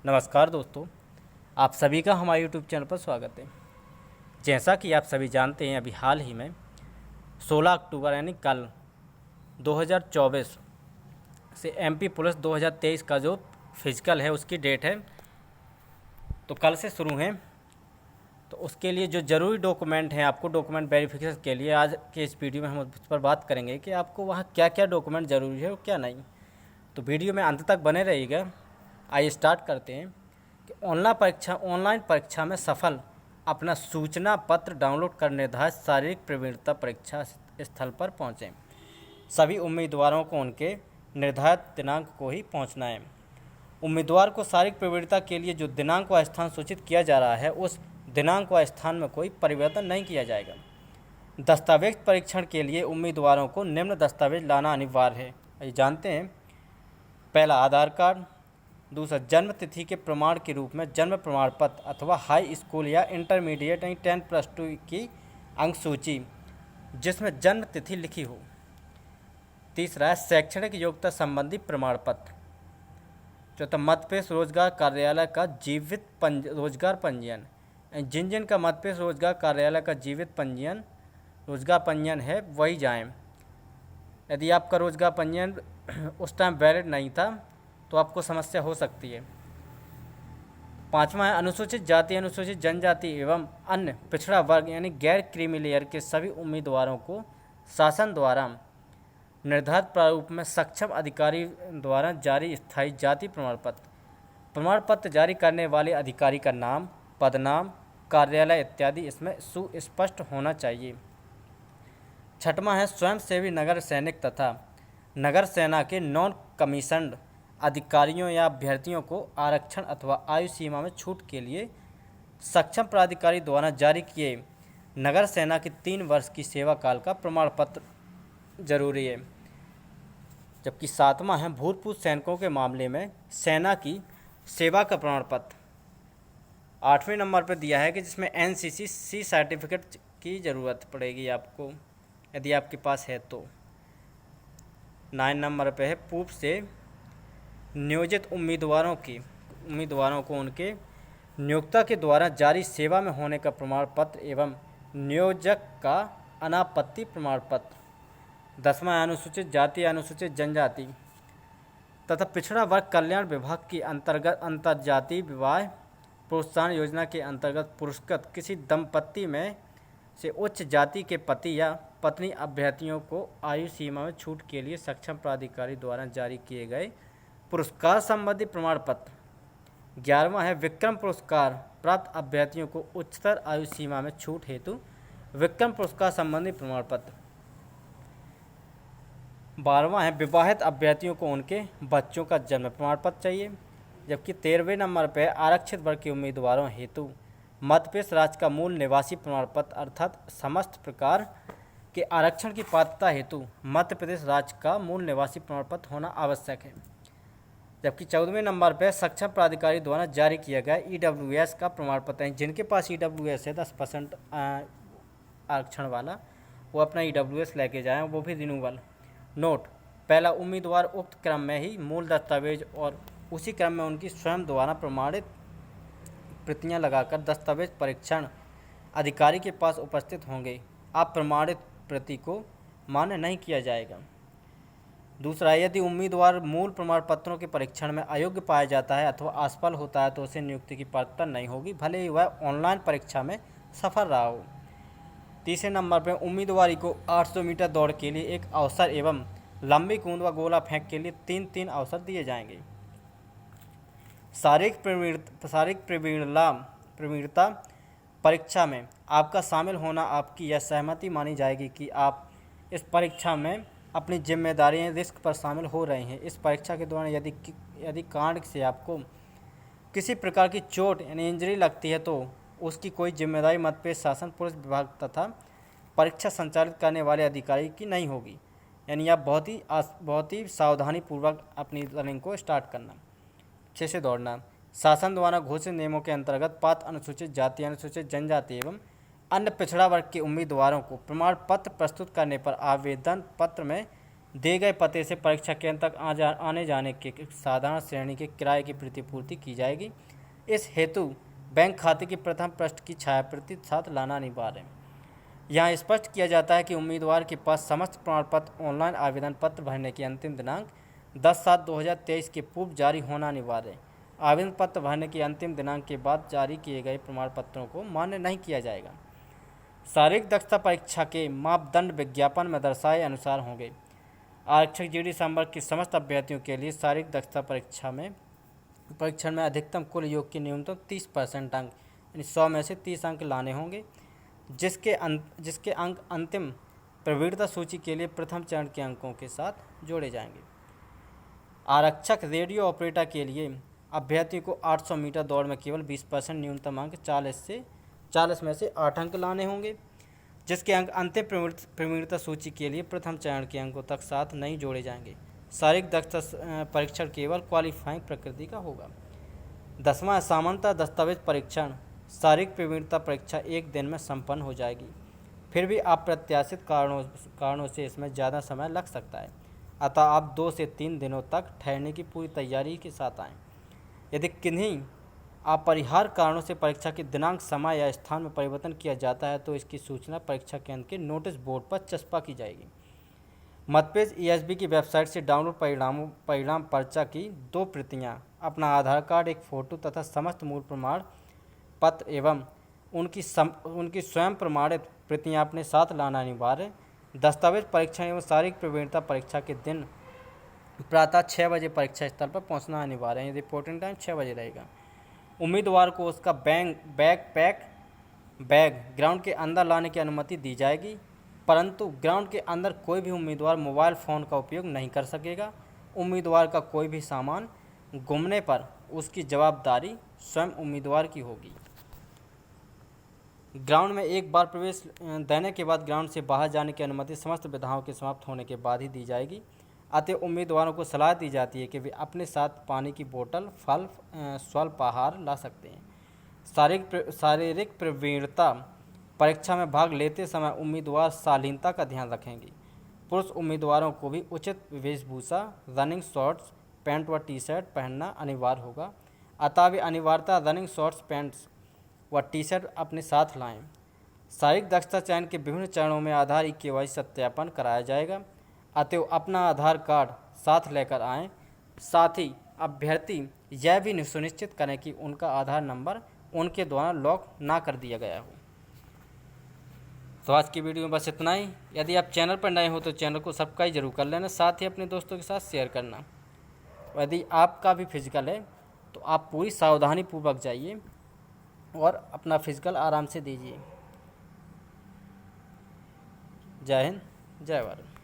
नमस्कार दोस्तों, आप सभी का हमारे यूट्यूब चैनल पर स्वागत है। जैसा कि आप सभी जानते हैं, अभी हाल ही में 16 अक्टूबर यानी कल 2024 से एमपी पुलिस 2023 का जो फिजिकल है उसकी डेट है, तो कल से शुरू है। तो उसके लिए जो ज़रूरी डॉक्यूमेंट हैं, आपको डॉक्यूमेंट वेरिफिकेशन के लिए आज के इस वीडियो में हम उस पर बात करेंगे कि आपको वहाँ क्या क्या डॉक्यूमेंट ज़रूरी है और क्या नहीं। तो वीडियो में अंत तक बने रहिएगा। आइए स्टार्ट करते हैं कि ऑनलाइन परीक्षा में सफल अपना सूचना पत्र डाउनलोड कर निर्धारित शारीरिक प्रवीणता परीक्षा स्थल पर पहुँचें। सभी उम्मीदवारों को उनके निर्धारित दिनांक को ही पहुँचना है। उम्मीदवार को शारीरिक प्रवीणता के लिए जो दिनांक व स्थान सूचित किया जा रहा है, उस दिनांक व स्थान में कोई परिवर्तन नहीं किया जाएगा। दस्तावेज परीक्षण के लिए उम्मीदवारों को निम्न दस्तावेज लाना अनिवार्य है। ये जानते हैं। पहला, आधार कार्ड। दूसरा, जन्म तिथि के प्रमाण के रूप में जन्म प्रमाण पत्र अथवा हाई स्कूल या इंटरमीडिएट यानी 10+2 की अंक सूची जिसमें जन्म तिथि लिखी हो। तीसरा है शैक्षणिक योग्यता संबंधी प्रमाण पत्र। चौथा, मध्य प्रदेश रोजगार कार्यालय का जीवित रोजगार पंजीयन। जिन का मध्य प्रदेश रोजगार कार्यालय का जीवित रोजगार पंजीयन है वही जाएं। यदि आपका रोजगार पंजीयन उस टाइम वैलिड नहीं था तो आपको समस्या हो सकती है। पाँचवा है अनुसूचित जाति, अनुसूचित जनजाति एवं अन्य पिछड़ा वर्ग यानी गैर क्रीमी लेयर के सभी उम्मीदवारों को शासन द्वारा निर्धारित प्रारूप में सक्षम अधिकारी द्वारा जारी स्थायी जाति प्रमाण पत्र जारी करने वाले अधिकारी का नाम, पदनाम, कार्यालय इत्यादि इसमें सुस्पष्ट होना चाहिए। छठवां है स्वयंसेवी नगर सैनिक तथा नगर सेना के नॉन कमीशन्ड अधिकारियों या अभ्यर्थियों को आरक्षण अथवा आयु सीमा में छूट के लिए सक्षम प्राधिकारी द्वारा जारी किए नगर सेना की 3 वर्ष की सेवा काल का प्रमाण पत्र जरूरी है। जबकि सातवां है भूतपूर्व सैनिकों के मामले में सेना की सेवा का प्रमाण पत्र। 8वें नंबर पर दिया है कि जिसमें NCC सर्टिफिकेट की ज़रूरत पड़ेगी आपको, यदि आपके पास है तो। 9 नंबर पे है पूर्व से नियोजित उम्मीदवारों को उनके नियोक्ता के द्वारा जारी सेवा में होने का प्रमाण पत्र एवं नियोजक का अनापत्ति प्रमाण पत्र। 10वां अनुसूचित जाति, अनुसूचित जनजाति तथा पिछड़ा वर्ग कल्याण विभाग की अंतर्गत अंतर्जातीय विवाह प्रोत्साहन योजना के अंतर्गत पुरस्कृत किसी दंपत्ति में से उच्च जाति के पति या पत्नी अभ्यर्थियों को आयु सीमा में छूट के लिए सक्षम प्राधिकारी द्वारा जारी किए गए पुरस्कार संबंधी प्रमाण पत्र। 11वां है विक्रम पुरस्कार प्राप्त अभ्यर्थियों को उच्चतर आयु सीमा में छूट हेतु विक्रम पुरस्कार संबंधी प्रमाण पत्र। 12वां है विवाहित अभ्यर्थियों को उनके बच्चों का जन्म प्रमाण पत्र चाहिए। जबकि 13वें नंबर पर आरक्षित वर्ग के उम्मीदवारों हेतु मध्य प्रदेश राज्य का मूल निवासी प्रमाण पत्र अर्थात समस्त प्रकार के आरक्षण की पात्रता हेतु मध्य प्रदेश राज्य का मूल निवासी प्रमाण पत्र होना आवश्यक है। जबकि 14वें नंबर पर सक्षम प्राधिकारी द्वारा जारी किया गया EWS का प्रमाण पत्र है। जिनके पास EWS है 10% आरक्षण वाला, वो अपना EWS लेके जाएं, वो भी रिन्यूअल। नोट: पहला, उम्मीदवार उक्त क्रम में ही मूल दस्तावेज और उसी क्रम में उनकी स्वयं द्वारा प्रमाणित प्रतियां लगाकर दस्तावेज परीक्षण अधिकारी के पास उपस्थित होंगे। अप्रमाणित प्रति को मान्य नहीं किया जाएगा। दूसरा, यदि उम्मीदवार मूल प्रमाण पत्रों के परीक्षण में अयोग्य पाया जाता है अथवा असफल होता है तो उसे नियुक्ति की पात्रता नहीं होगी, भले ही वह ऑनलाइन परीक्षा में सफल रहा हो। तीसरे नंबर पर उम्मीदवारी को 800 मीटर दौड़ के लिए एक अवसर एवं लंबी कूद व गोला फेंक के लिए 3 अवसर दिए जाएंगे। शारीरिक प्रवीणता परीक्षा में आपका शामिल होना आपकी यह सहमति मानी जाएगी कि आप इस परीक्षा में अपनी जिम्मेदारियां रिस्क पर शामिल हो रहे हैं। इस परीक्षा के दौरान यदि कांड से आपको किसी प्रकार की चोट यानी इंजरी लगती है तो उसकी कोई जिम्मेदारी मध्य प्रदेश शासन पुलिस विभाग तथा परीक्षा संचालित करने वाले अधिकारी की नहीं होगी। यानी आप बहुत ही सावधानीपूर्वक अपनी रनिंग को स्टार्ट करना। 6 से दौड़ना। शासन द्वारा घोषित नियमों के अंतर्गत पात्र अनुसूचित जाति, अनुसूचित जनजाति एवं अन्य पिछड़ा वर्ग के उम्मीदवारों को प्रमाण पत्र प्रस्तुत करने पर आवेदन पत्र में दिए गए पते से परीक्षा केंद्र तक आने जाने के साधारण श्रेणी के किराए की प्रतिपूर्ति की जाएगी। इस हेतु बैंक खाते की प्रथम पृष्ठ की छायाप्रति साथ लाना अनिवार्य है। यहाँ स्पष्ट किया जाता है कि उम्मीदवार के पास समस्त प्रमाण पत्र ऑनलाइन आवेदन पत्र भरने की अंतिम दिनांक 10/7/2023 के पूर्व जारी होना अनिवार्य है। आवेदन पत्र भरने की अंतिम दिनांक के बाद जारी किए गए प्रमाण पत्रों को मान्य नहीं किया जाएगा। शारीरिक दक्षता परीक्षा के मापदंड विज्ञापन में दर्शाए अनुसार होंगे। आरक्षक जीडी संवर्ग के समस्त अभ्यर्थियों के लिए शारीरिक दक्षता परीक्षण में अधिकतम कुल योग के न्यूनतम 30% अंक यानी 100 में से 30 अंक लाने होंगे, जिसके अंक अंतिम प्रवीणता सूची के लिए प्रथम चरण के अंकों के साथ जोड़े जाएंगे। आरक्षक रेडियो ऑपरेटर के लिए अभ्यर्थी को 800 मीटर दौड़ में केवल 20% न्यूनतम अंक 40 में से 8 अंक लाने होंगे, जिसके अंक अंतिम प्रवीणता सूची के लिए प्रथम चरण के अंकों तक साथ नहीं जोड़े जाएंगे। शारीरिक दक्षता परीक्षण केवल क्वालिफाइंग प्रकृति का होगा। 10वां सामान्यतः दस्तावेज परीक्षण शारीरिक प्रवीणता परीक्षा एक दिन में संपन्न हो जाएगी। फिर भी अप्रत्याशित कारणों से इसमें ज़्यादा समय लग सकता है, अतः आप 2 से 3 दिनों तक ठहरने की पूरी तैयारी के साथ आएँ। यदि किन्हीं अपरिहार्य कारणों से परीक्षा की दिनांक, समय या स्थान में परिवर्तन किया जाता है तो इसकी सूचना परीक्षा केंद्र के नोटिस बोर्ड पर चस्पा की जाएगी। मतपेज ईएसबी की वेबसाइट से डाउनलोड परिणाम पर्चा की 2 प्रतियां, अपना आधार कार्ड, एक फ़ोटो तथा समस्त मूल प्रमाण पत्र एवं उनकी स्वयं प्रमाणित प्रतियां अपने साथ लाना अनिवार्य। दस्तावेज परीक्षण एवं शारीरिक प्रवीणता परीक्षा के दिन प्रातः 6 बजे परीक्षा स्थल पर पहुंचना अनिवार्य है। रिपोर्टिंग टाइम 6 बजे रहेगा। उम्मीदवार को उसका बैग ग्राउंड के अंदर लाने की अनुमति दी जाएगी, परंतु ग्राउंड के अंदर कोई भी उम्मीदवार मोबाइल फ़ोन का उपयोग नहीं कर सकेगा। उम्मीदवार का कोई भी सामान गुमने पर उसकी जवाबदारी स्वयं उम्मीदवार की होगी। ग्राउंड में एक बार प्रवेश देने के बाद ग्राउंड से बाहर जाने की अनुमति समस्त विधाओं के समाप्त होने के बाद ही दी जाएगी। अतः उम्मीदवारों को सलाह दी जाती है कि वे अपने साथ पानी की बोतल, फल, स्वल्प आहार ला सकते हैं। शारीरिक प्रवीणता परीक्षा में भाग लेते समय उम्मीदवार शालीनता का ध्यान रखेंगे। पुरुष उम्मीदवारों को भी उचित वेशभूषा, रनिंग शॉर्ट्स, पैंट व टी-शर्ट पहनना अनिवार्य होगा, अतः वे अनिवार्यतः रनिंग शॉर्ट्स, पैंट्स व टी-शर्ट अपने साथ लाएं। शारीरिक दक्षता चयन के विभिन्न चरणों में आधार KYC सत्यापन कराया जाएगा, अतः अपना आधार कार्ड साथ लेकर आएँ। साथ ही अभ्यर्थी यह भी सुनिश्चित करें कि उनका आधार नंबर उनके द्वारा लॉक ना कर दिया गया हो। तो आज की वीडियो में बस इतना ही। यदि आप चैनल पर नए हो तो चैनल को सब्सक्राइब जरूर कर लेना, साथ ही अपने दोस्तों के साथ शेयर करना। यदि आपका भी फिजिकल है तो आप पूरी सावधानी पूर्वक जाइए और अपना फिजिकल आराम से दीजिए। जय हिंद, जय भारत।